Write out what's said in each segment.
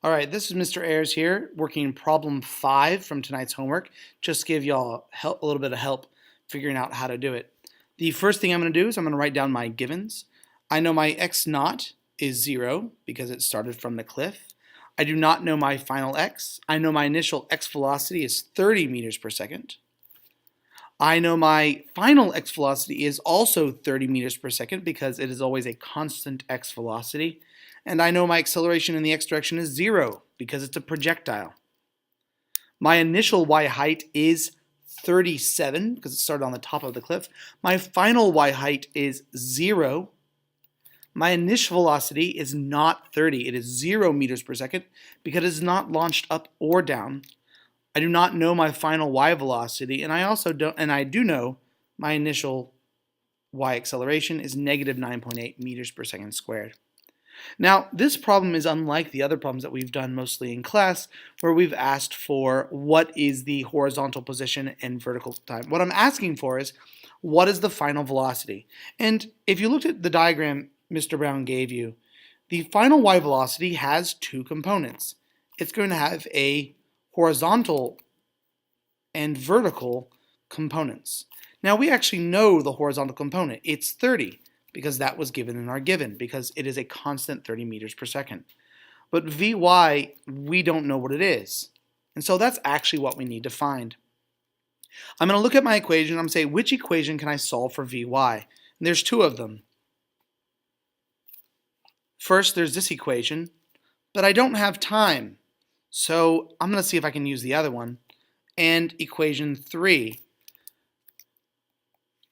All right, this is Mr. Ayers here, working problem 5 from tonight's homework. Just to give y'all a little bit of help figuring out how to do it. The first thing I'm going to do is I'm going to write down my givens. I know my x naught is 0 because it started from the cliff. I do not know my final x. I know my initial x velocity is 30 meters per second. I know my final x velocity is also 30 meters per second because it is always a constant x velocity. And I know my acceleration in the x direction is 0 because it's a projectile. My initial y height is 37 because it started on the top of the cliff. My final y height is 0. My initial velocity is not 30. It is 0 meters per second because it is not launched up or down. I do not know my final y velocity, and I do know my initial y acceleration is negative 9.8 meters per second squared. Now, this problem is unlike the other problems that we've done mostly in class, where we've asked for what is the horizontal position and vertical time. What I'm asking for is, what is the final velocity? And if you looked at the diagram Mr. Brown gave you, the final y velocity has two components. It's going to have a horizontal and vertical components. Now, we actually know the horizontal component. It's 30. Because that was given in our given, because it is a constant 30 meters per second. But Vy, we don't know what it is. And so that's actually what we need to find. I'm going to look at my equation and I'm going to say, which equation can I solve for Vy? And there's two of them. First, there's this equation, but I don't have time. So I'm going to see if I can use the other one. And equation 3.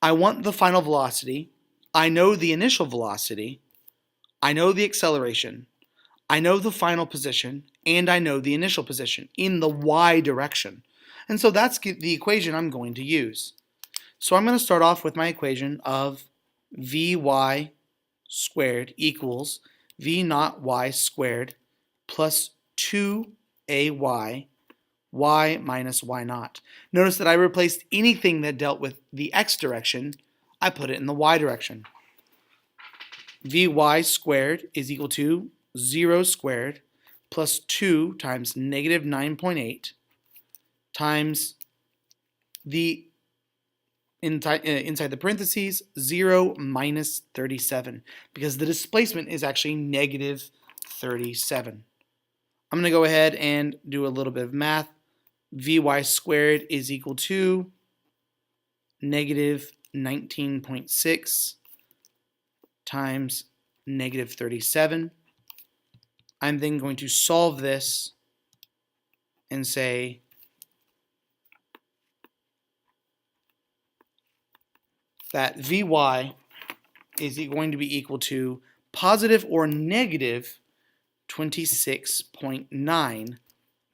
I want the final velocity. I know the initial velocity, I know the acceleration, I know the final position, and I know the initial position in the y direction. And so that's the equation I'm going to use. So I'm going to start off with my equation of Vy squared equals V naught y squared plus 2ay y minus y naught. Notice that I replaced anything that dealt with the x direction, I put it in the y direction. Vy squared is equal to 0 squared plus 2 times negative 9.8 times the inside the parentheses 0 minus 37 because the displacement is actually negative 37. I'm going to go ahead and do a little bit of math. Vy squared is equal to negative 19.6 times negative 37. I'm then going to solve this and say that Vy is going to be equal to positive or negative 26.9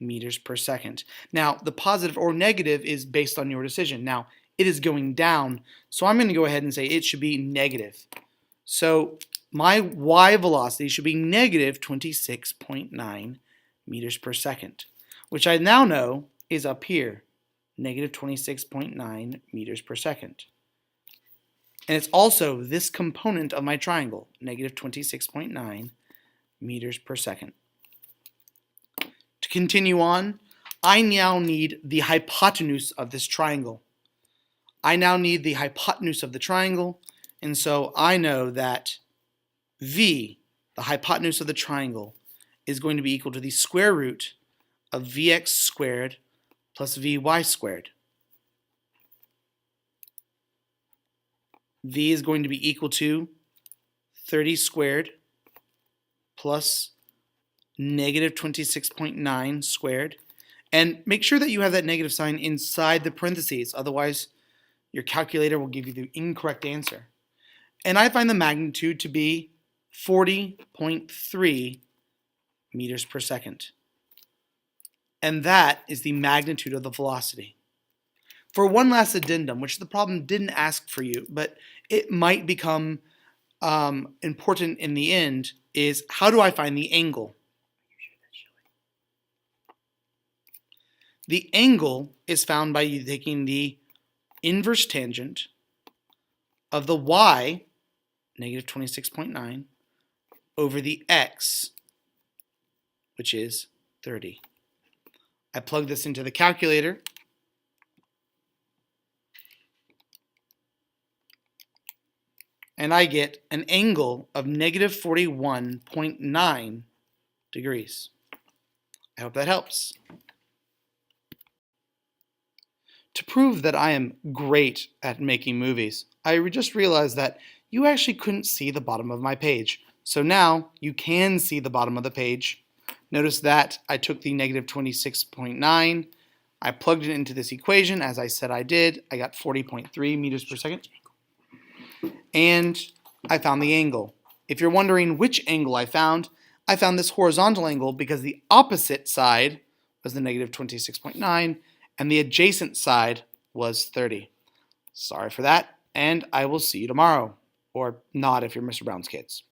meters per second. Now, the positive or negative is based on your decision. Now, it is going down, so I'm going to go ahead and say it should be negative. So my y velocity should be negative 26.9 meters per second, which I now know is up here, negative 26.9 meters per second. And it's also this component of my triangle, negative 26.9 meters per second. To continue on, I now need the hypotenuse of this triangle. And so I know that V, the hypotenuse of the triangle, is going to be equal to the square root of Vx squared plus Vy squared. V is going to be equal to 30 squared plus negative 26.9 squared. And make sure that you have that negative sign inside the parentheses, otherwise your calculator will give you the incorrect answer. And I find the magnitude to be 40.3 meters per second. And that is the magnitude of the velocity. For one last addendum, which the problem didn't ask for you, but it might become important in the end, is how do I find the angle? The angle is found by you taking the inverse tangent of the y, negative 26.9, over the x, which is 30. I plug this into the calculator, and I get an angle of negative 41.9 degrees. I hope that helps. To prove that I am great at making movies, I just realized that you actually couldn't see the bottom of my page. So now you can see the bottom of the page. Notice that I took the negative 26.9, I plugged it into this equation as I said I did. I got 40.3 meters per second. And I found the angle. If you're wondering which angle I found this horizontal angle because the opposite side was the negative 26.9 and the adjacent side was 30. Sorry for that, and I will see you tomorrow. Or not if you're Mr. Brown's kids.